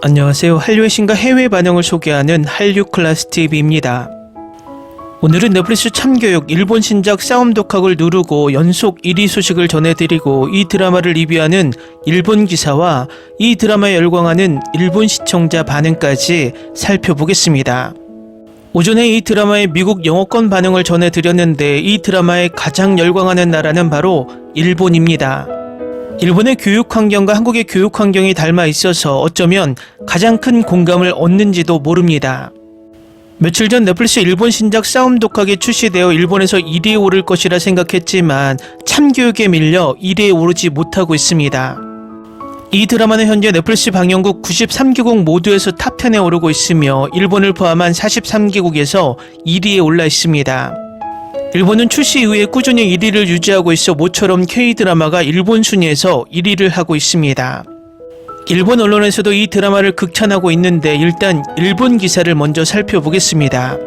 안녕하세요. 한류의 신과 해외 반응을 소개하는 한류클래스TV입니다. 오늘은 넷플릭스 참교육 일본 신작 싸움 독학을 누르고 연속 1위 소식을 전해드리고 이 드라마를 리뷰하는 일본 기사와 이 드라마에 열광하는 일본 시청자 반응까지 살펴보겠습니다. 오전에 이 드라마의 미국 영어권 반응을 전해드렸는데 이 드라마에 가장 열광하는 나라는 바로 일본입니다. 일본의 교육 환경과 한국의 교육 환경이 닮아 있어서 어쩌면 가장 큰 공감을 얻는지도 모릅니다. 며칠 전 넷플릭스 일본 신작 싸움 독학이 출시되어 일본에서 1위에 오를 것이라 생각했지만 참교육에 밀려 1위에 오르지 못하고 있습니다. 이 드라마는 현재 넷플릭스 방영국 93개국 모두에서 탑10에 오르고 있으며 일본을 포함한 43개국에서 1위에 올라 있습니다. 일본은 출시 이후에 꾸준히 1위를 유지하고 있어 모처럼 K-드라마가 일본 순위에서 1위를 하고 있습니다. 일본 언론에서도 이 드라마를 극찬하고 있는데 일단 일본 기사를 먼저 살펴보겠습니다.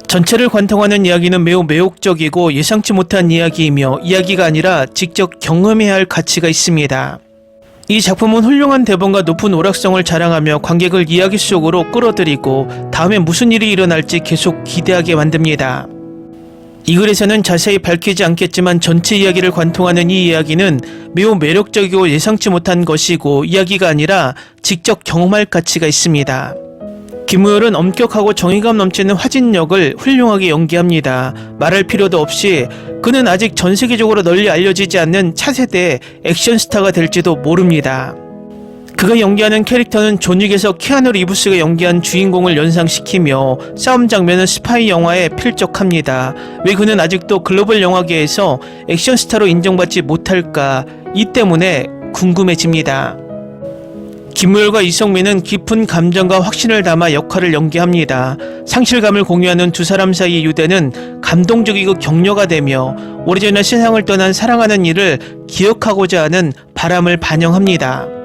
전체를 관통하는 이야기는 매우 매혹적이고 예상치 못한 이야기이며 이야기가 아니라 직접 경험해야 할 가치가 있습니다. 이 작품은 훌륭한 대본과 높은 오락성을 자랑하며 관객을 이야기 속으로 끌어들이고 다음에 무슨 일이 일어날지 계속 기대하게 만듭니다. 이 글에서는 자세히 밝히지 않겠지만 전체 이야기를 관통하는 이 이야기는 매우 매력적이고 예상치 못한 것이고 이야기가 아니라 직접 경험할 가치가 있습니다. 김우열은 엄격하고 정의감 넘치는 화진 역을 훌륭하게 연기합니다. 말할 필요도 없이 그는 아직 전 세계적으로 널리 알려지지 않는 차세대의 액션 스타가 될지도 모릅니다. 그가 연기하는 캐릭터는 존윅에서 키아누 리브스가 연기한 주인공을 연상시키며 싸움 장면은 스파이 영화에 필적합니다. 왜 그는 아직도 글로벌 영화계에서 액션 스타로 인정받지 못할까? 이 때문에 궁금해집니다. 김우열과 이성민은 깊은 감정과 확신을 담아 역할을 연기합니다. 상실감을 공유하는 두 사람 사이의 유대는 감동적이고 격려가 되며 오래전에 세상을 떠난 사랑하는 이를 기억하고자 하는 바람을 반영합니다.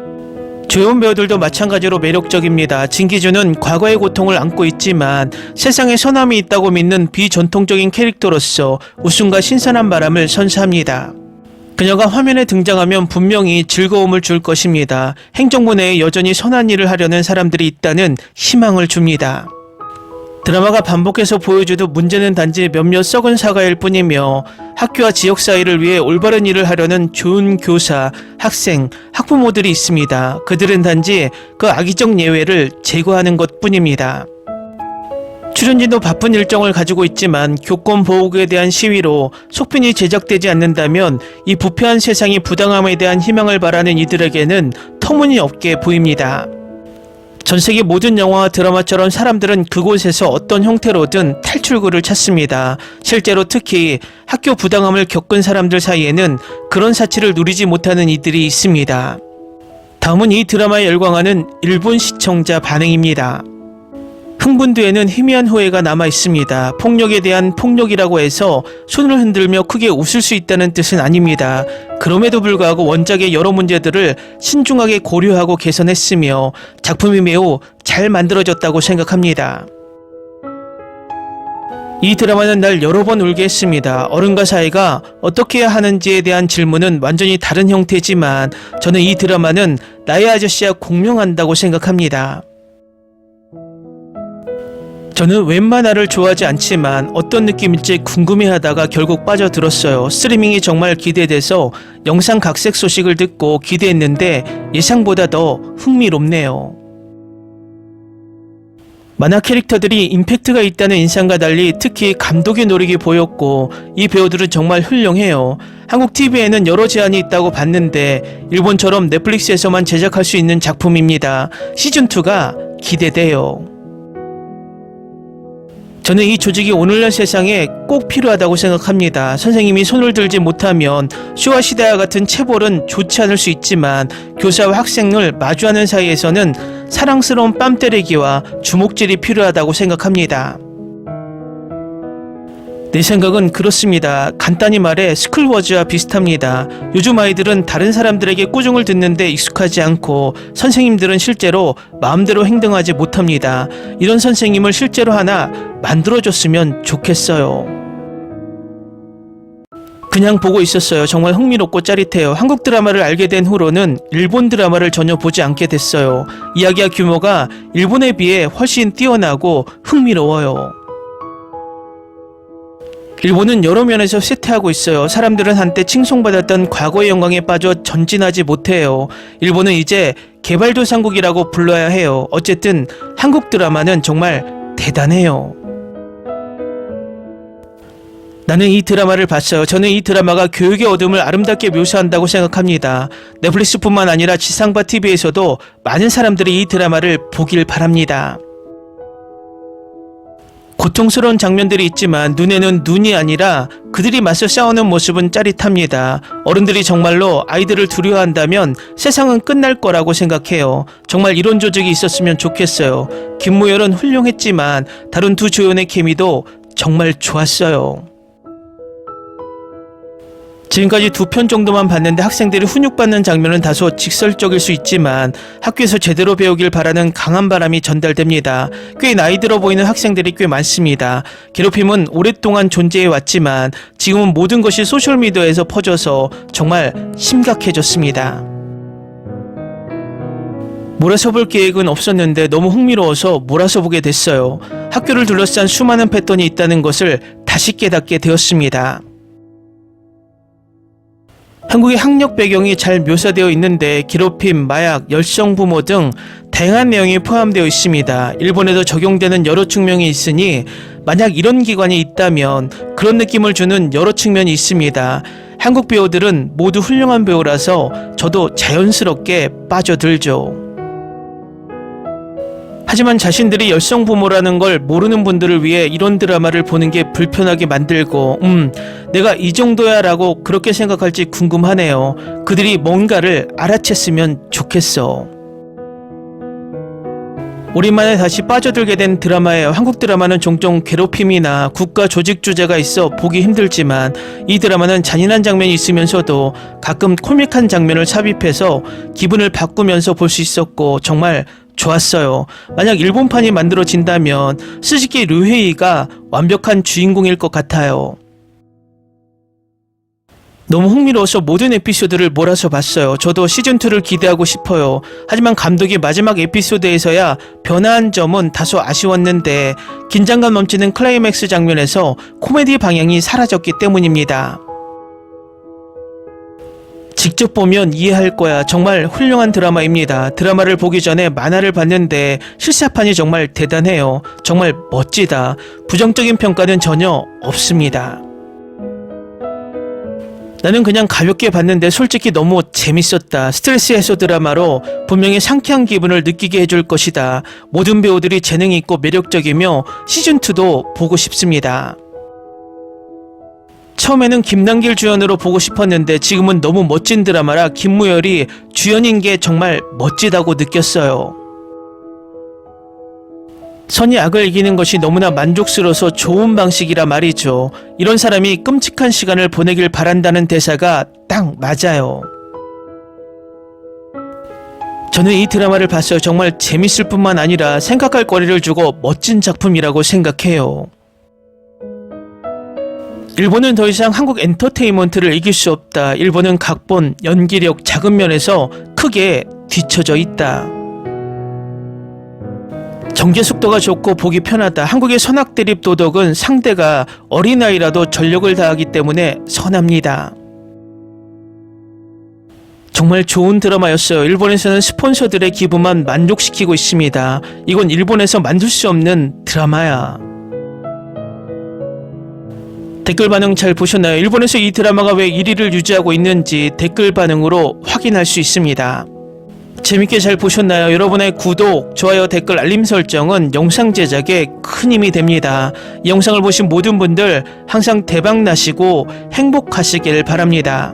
주연 배우들도 마찬가지로 매력적입니다. 진기준은 과거의 고통을 안고 있지만 세상에 선함이 있다고 믿는 비전통적인 캐릭터로서 웃음과 신선한 바람을 선사합니다. 그녀가 화면에 등장하면 분명히 즐거움을 줄 것입니다. 행정부 내에 여전히 선한 일을 하려는 사람들이 있다는 희망을 줍니다. 드라마가 반복해서 보여주듯 문제는 단지 몇몇 썩은 사과일 뿐이며 학교와 지역 사회를 위해 올바른 일을 하려는 좋은 교사, 학생, 학부모들이 있습니다. 그들은 단지 그 악의적 예외를 제거하는 것 뿐입니다. 출연진도 바쁜 일정을 가지고 있지만 교권 보호구에 대한 시위로 속편이 제작되지 않는다면 이 부패한 세상이 부당함에 대한 희망을 바라는 이들에게는 터무니없게 보입니다. 전세계 모든 영화와 드라마처럼 사람들은 그곳에서 어떤 형태로든 탈출구를 찾습니다. 실제로 특히 학교 부당함을 겪은 사람들 사이에는 그런 사치를 누리지 못하는 이들이 있습니다. 다음은 이 드라마에 열광하는 일본 시청자 반응입니다. 흥분뒤에는 희미한 후회가 남아 있습니다. 폭력에 대한 폭력이라고 해서 손을 흔들며 크게 웃을 수 있다는 뜻은 아닙니다. 그럼에도 불구하고 원작의 여러 문제들을 신중하게 고려하고 개선했으며 작품이 매우 잘 만들어졌다고 생각합니다. 이 드라마는 날 여러 번 울게 했습니다. 어른과 사이가 어떻게 해야 하는지에 대한 질문은 완전히 다른 형태지만 저는 이 드라마는 나의 아저씨와 공명한다고 생각합니다. 저는 웬만화를 좋아하지 않지만 어떤 느낌일지 궁금해하다가 결국 빠져들었어요. 스트리밍이 정말 기대돼서 영상 각색 소식을 듣고 기대했는데 예상보다 더 흥미롭네요. 만화 캐릭터들이 임팩트가 있다는 인상과 달리 특히 감독의 노력이 보였고 이 배우들은 정말 훌륭해요. 한국 TV에는 여러 제안이 있다고 봤는데 일본처럼 넷플릭스에서만 제작할 수 있는 작품입니다. 시즌2가 기대돼요. 저는 이 조직이 오늘날 세상에 꼭 필요하다고 생각합니다. 선생님이 손을 들지 못하면 쇼와 시대와 같은 체벌은 좋지 않을 수 있지만 교사와 학생을 마주하는 사이에서는 사랑스러운 뺨 때리기와 주먹질이 필요하다고 생각합니다. 내 생각은 그렇습니다. 간단히 말해 스쿨워즈와 비슷합니다. 요즘 아이들은 다른 사람들에게 꾸중을 듣는데 익숙하지 않고 선생님들은 실제로 마음대로 행동하지 못합니다. 이런 선생님을 실제로 하나 만들어줬으면 좋겠어요. 그냥 보고 있었어요. 정말 흥미롭고 짜릿해요. 한국 드라마를 알게 된 후로는 일본 드라마를 전혀 보지 않게 됐어요. 이야기와 규모가 일본에 비해 훨씬 뛰어나고 흥미로워요. 일본은 여러 면에서 쇠퇴하고 있어요. 사람들은 한때 칭송받았던 과거의 영광에 빠져 전진하지 못해요. 일본은 이제 개발도상국이라고 불러야 해요. 어쨌든 한국 드라마는 정말 대단해요. 나는 이 드라마를 봤어요. 저는 이 드라마가 교육의 어둠을 아름답게 묘사한다고 생각합니다. 넷플릭스뿐만 아니라 지상파 TV에서도 많은 사람들이 이 드라마를 보길 바랍니다. 고통스러운 장면들이 있지만 눈에는 눈이 아니라 그들이 맞서 싸우는 모습은 짜릿합니다. 어른들이 정말로 아이들을 두려워한다면 세상은 끝날 거라고 생각해요. 정말 이런 조직이 있었으면 좋겠어요. 김무열은 훌륭했지만 다른 두 조연의 케미도 정말 좋았어요. 지금까지 2편 정도만 봤는데 학생들이 훈육받는 장면은 다소 직설적일 수 있지만 학교에서 제대로 배우길 바라는 강한 바람이 전달됩니다. 꽤 나이 들어 보이는 학생들이 꽤 많습니다. 괴롭힘은 오랫동안 존재해 왔지만 지금은 모든 것이 소셜미디어에서 퍼져서 정말 심각해졌습니다. 몰아서 볼 계획은 없었는데 너무 흥미로워서 몰아서 보게 됐어요. 학교를 둘러싼 수많은 패턴이 있다는 것을 다시 깨닫게 되었습니다. 한국의 학력 배경이 잘 묘사되어 있는데 괴롭힘, 마약, 열성부모 등 다양한 내용이 포함되어 있습니다. 일본에도 적용되는 여러 측면이 있으니 만약 이런 기관이 있다면 그런 느낌을 주는 여러 측면이 있습니다. 한국 배우들은 모두 훌륭한 배우라서 저도 자연스럽게 빠져들죠. 하지만 자신들이 열성부모라는 걸 모르는 분들을 위해 이런 드라마를 보는 게 불편하게 만들고 내가 이 정도야 라고 그렇게 생각할지 궁금하네요. 그들이 뭔가를 알아챘으면 좋겠어. 오랜만에 다시 빠져들게 된 드라마예요. 한국 드라마는 종종 괴롭힘이나 국가 조직 주제가 있어 보기 힘들지만 이 드라마는 잔인한 장면이 있으면서도 가끔 코믹한 장면을 삽입해서 기분을 바꾸면서 볼 수 있었고 정말 좋았어요. 만약 일본판이 만들어진다면 스즈키 류헤이가 완벽한 주인공일 것 같아요. 너무 흥미로워서 모든 에피소드를 몰아서 봤어요. 저도 시즌2를 기대하고 싶어요. 하지만 감독이 마지막 에피소드에서야 변화한 점은 다소 아쉬웠는데 긴장감 넘치는 클라이맥스 장면에서 코미디 방향이 사라졌기 때문입니다. 직접 보면 이해할 거야. 정말 훌륭한 드라마입니다. 드라마를 보기 전에 만화를 봤는데 실사판이 정말 대단해요. 정말 멋지다. 부정적인 평가는 전혀 없습니다. 나는 그냥 가볍게 봤는데 솔직히 너무 재밌었다. 스트레스 해소 드라마로 분명히 상쾌한 기분을 느끼게 해줄 것이다. 모든 배우들이 재능이 있고 매력적이며 시즌2도 보고 싶습니다. 처음에는 김남길 주연으로 보고 싶었는데 지금은 너무 멋진 드라마라 김무열이 주연인 게 정말 멋지다고 느꼈어요. 선이 악을 이기는 것이 너무나 만족스러워서 좋은 방식이라 말이죠. 이런 사람이 끔찍한 시간을 보내길 바란다는 대사가 딱 맞아요. 저는 이 드라마를 봤어요. 정말 재밌을 뿐만 아니라 생각할 거리를 주고 멋진 작품이라고 생각해요. 일본은 더 이상 한국 엔터테인먼트를 이길 수 없다. 일본은 각본, 연기력, 작은 면에서 크게 뒤처져 있다. 전개 속도가 좋고 보기 편하다. 한국의 선악대립 도덕은 상대가 어린아이라도 전력을 다하기 때문에 선합니다. 정말 좋은 드라마였어요. 일본에서는 스폰서들의 기부만 만족시키고 있습니다. 이건 일본에서 만들 수 없는 드라마야. 댓글 반응 잘 보셨나요? 일본에서 이 드라마가 왜 1위를 유지하고 있는지 댓글 반응으로 확인할 수 있습니다. 재밌게 잘 보셨나요? 여러분의 구독, 좋아요, 댓글, 알림 설정은 영상 제작에 큰 힘이 됩니다. 이 영상을 보신 모든 분들 항상 대박 나시고 행복하시길 바랍니다.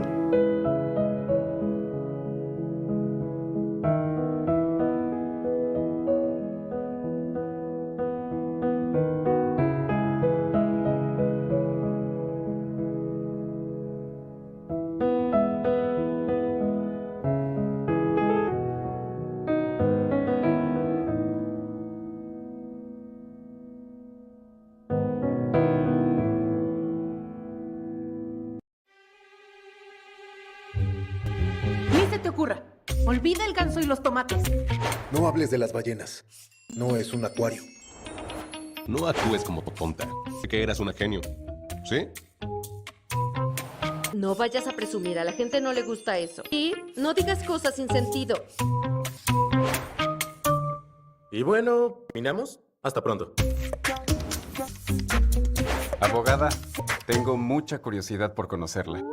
Olvida el ganso y los tomates. No hables de las ballenas. No es un acuario. No actúes como tonta. Que eras una genio. ¿Sí? No vayas a presumir, a la gente no le gusta eso. Y no digas cosas sin sentido. Y bueno, ¿terminamos? Hasta pronto. Abogada, tengo mucha curiosidad por conocerla.